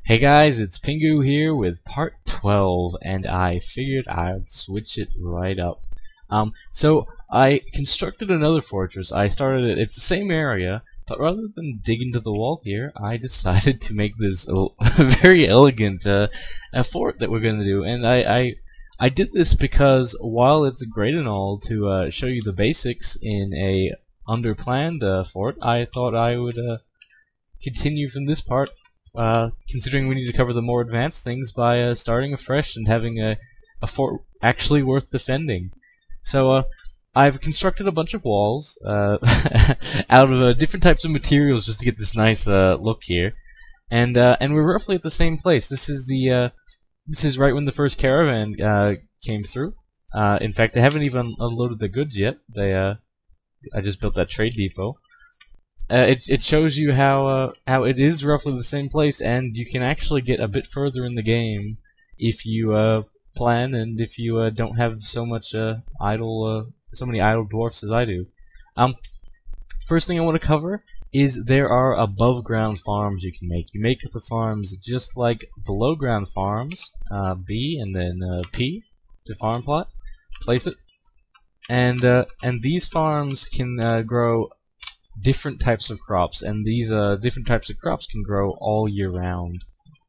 Hey guys, it's Pingu here with part 12, and I figured I'd switch it right up. So I constructed another fortress. I started it, it's the same area, but rather than dig into the wall here, I decided to make this very elegant a fort that we're going to do. And I did this because while it's great and all to show you the basics in a underplanned fort, I thought I would continue from this part. Considering we need to cover the more advanced things by starting afresh and having a fort actually worth defending. So I've constructed a bunch of walls out of different types of materials just to get this nice look here, and we're roughly at the same place. This is right when the first caravan came through. In fact, they haven't even unloaded the goods yet. I just built that trade depot. It shows you how it is roughly the same place, and you can actually get a bit further in the game if you plan and if you don't have so many idle dwarfs as I do. First thing I want to cover is there are above ground farms you can make. You make the farms just like below ground farms, B and then P to farm plot, place it, and these farms can grow different types of crops, and these different types of crops can grow all year round.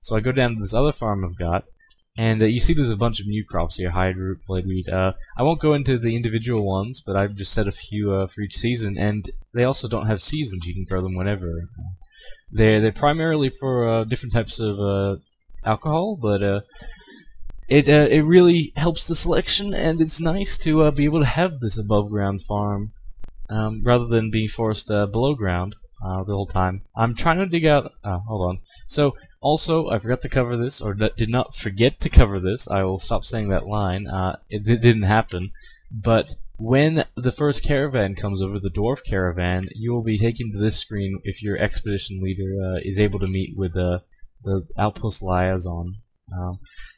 So I go down to this other farm I've got, and you see there's a bunch of new crops here: hide root, blade wheat. I won't go into the individual ones, but I've just set a few for each season, and they also don't have seasons. You can grow them whenever. They're primarily for different types of alcohol, but it really helps the selection, and it's nice to be able to have this above ground farm. Rather than being forced below ground the whole time. I'm trying to dig out... hold on. So, also, I forgot to cover this, or did not forget to cover this. I will stop saying that line. It didn't happen. But when the first caravan comes over, the dwarf caravan, you will be taken to this screen if your expedition leader is able to meet with the outpost liaison.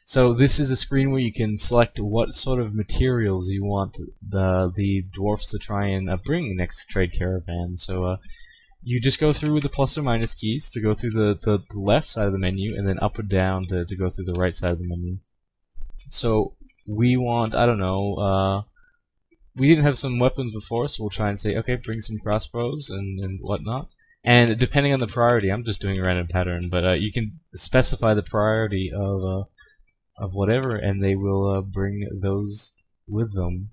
So this is a screen where you can select what sort of materials you want the dwarfs to try and bring next to trade caravan. So you just go through with the plus or minus keys to go through the left side of the menu, and then up or down to go through the right side of the menu. So we want, I don't know, we didn't have some weapons before, so we'll try and say, okay, bring some crossbows and whatnot. And depending on the priority, I'm just doing a random pattern, but you can specify the priority of whatever, and they will bring those with them.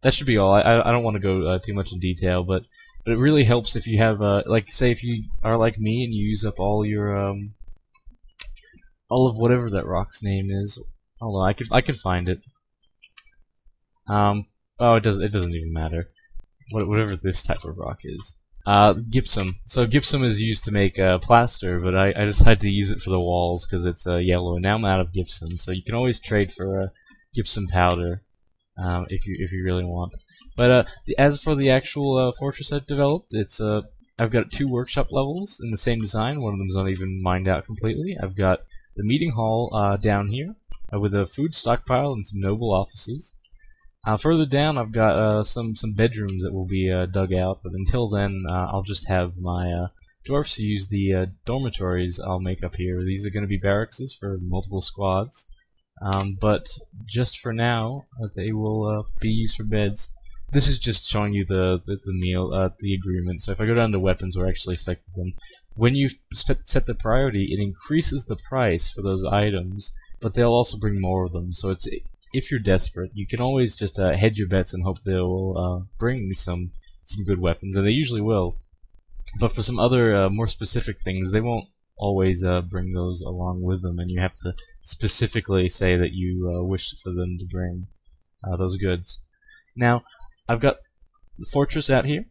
That should be all. I don't want to go too much in detail, but it really helps if you have like, say if you are like me and you use up all your all of whatever that rock's name is. Hold on, I can find it. Oh, it doesn't even matter. Whatever this type of rock is. Gypsum. So gypsum is used to make plaster, but I decided to use it for the walls because it's yellow, and now I'm out of gypsum. So you can always trade for gypsum powder if you really want. But as for the actual fortress I've developed, it's I've got 2 workshop levels in the same design. One of them's not even mined out completely. I've got the meeting hall down here with a food stockpile and some noble offices. Further down, I've got some bedrooms that will be dug out, but until then, I'll just have my dwarfs use the dormitories I'll make up here. These are going to be barracks for multiple squads, but just for now, they will be used for beds. This is just showing you the agreement. So if I go down to weapons, we're actually stuck with them. When you set the priority, it increases the price for those items, but they'll also bring more of them. So if you're desperate, you can always just hedge your bets and hope they'll bring some good weapons, and they usually will. But for some other more specific things, they won't always bring those along with them, and you have to specifically say that you wish for them to bring those goods. Now, I've got the fortress out here.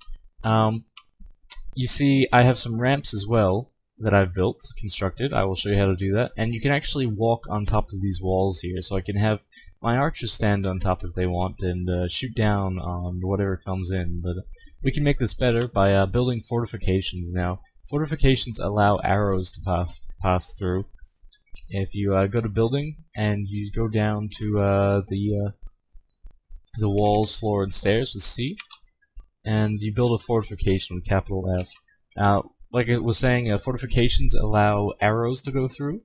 You see, I have some ramps as well that I've constructed. I will show you how to do that, and you can actually walk on top of these walls here, so I can have my archers stand on top if they want and shoot down on whatever comes in. But we can make this better by building fortifications. Now, fortifications allow arrows to pass through. If you go to building and you go down to the walls, floor, and stairs with C, and you build a fortification with capital F. Now, like it was saying, fortifications allow arrows to go through,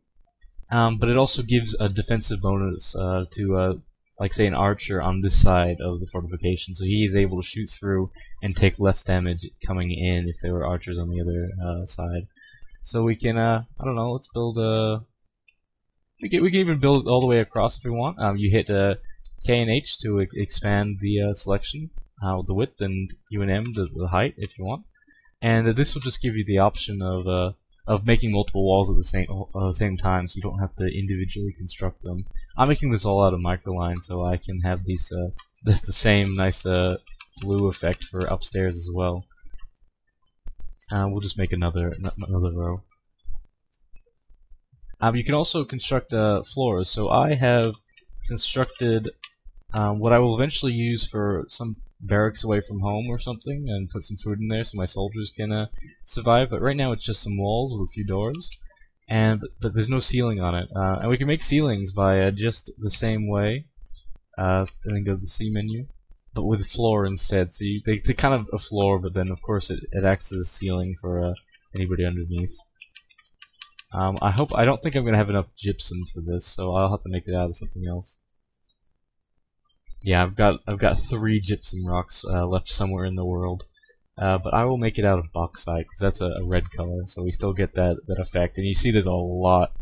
but it also gives a defensive bonus to, like say, an archer on this side of the fortification, so he is able to shoot through and take less damage coming in if there were archers on the other side. So we can, I don't know, let's build a... We can even build it all the way across if we want. You hit K and H to expand the selection, the width, and U and M the height if you want. And this will just give you the option of making multiple walls at the same time, so you don't have to individually construct them. I'm making this all out of microline, so I can have these the same nice blue effect for upstairs as well. We'll just make another row. You can also construct floors. So I have constructed what I will eventually use for some barracks away from home or something, and put some food in there so my soldiers can survive. But right now it's just some walls with a few doors, but there's no ceiling on it. And we can make ceilings by just the same way, and then go to the C menu, but with floor instead. So they kind of a floor, but then of course it acts as a ceiling for anybody underneath. I don't think I'm gonna have enough gypsum for this, so I'll have to make it out of something else. Yeah, I've got 3 gypsum rocks left somewhere in the world, but I will make it out of bauxite because that's a red color, so we still get that effect. And you see, there's a lot.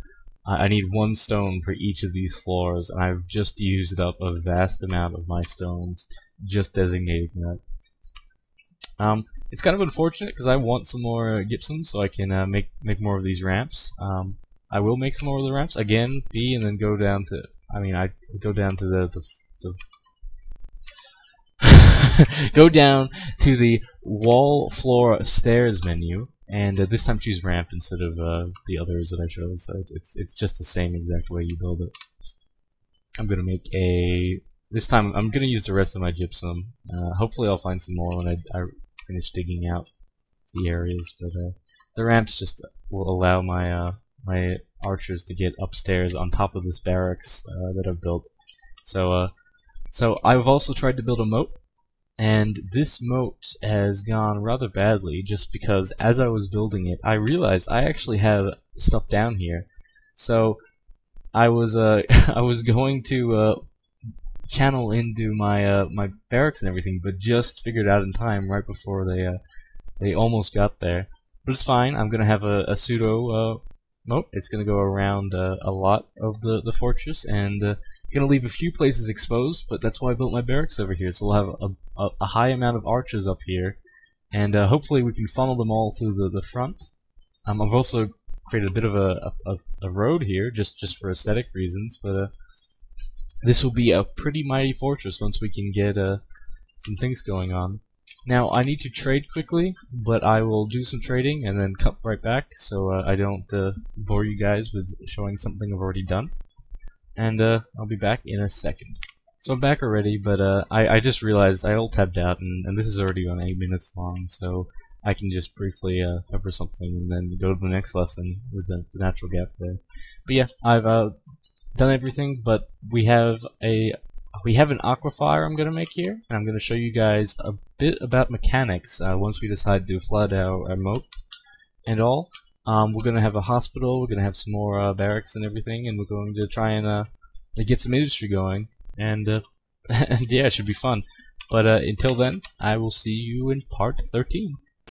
I need 1 stone for each of these floors, and I've just used up a vast amount of my stones just designating that. It's kind of unfortunate because I want some more gypsum so I can make more of these ramps. I will make some more of the ramps again, B, and then go down to. I go down to the go down to the wall, floor, stairs menu, and this time choose ramp instead of the others that I chose. So it's just the same exact way you build it. I'm gonna make this time I'm gonna use the rest of my gypsum. Hopefully I'll find some more when I finish digging out the areas, but the ramps just will allow my my archers to get upstairs on top of this barracks that I've built. So I've also tried to build a moat, and this moat has gone rather badly just because as I was building it, I realized I actually have stuff down here. So I was I was going to channel into my my barracks and everything, but just figured out in time right before they almost got there. But it's fine. I'm gonna have a pseudo moat. It's gonna go around a lot of the fortress, and gonna leave a few places exposed. But that's why I built my barracks over here. So we'll have a high amount of archers up here, and hopefully we can funnel them all through the front. I've also created a bit of a road here just for aesthetic reasons, but this will be a pretty mighty fortress once we can get some things going on. Now, I need to trade quickly, but I will do some trading and then cut right back so I don't bore you guys with showing something I've already done. And I'll be back in a second. So I'm back already, but I just realized I alt-tabbed out, and this is already on 8 minutes long, so I can just briefly cover something and then go to the next lesson with the natural gap there. But yeah, I've done everything, but we have an aquifer I'm gonna make here, and I'm gonna show you guys a bit about mechanics once we decide to flood our moat and all. We're gonna have a hospital, we're gonna have some more barracks and everything, and we're going to try and get some industry going, and and yeah, it should be fun. But until then, I will see you in part 13.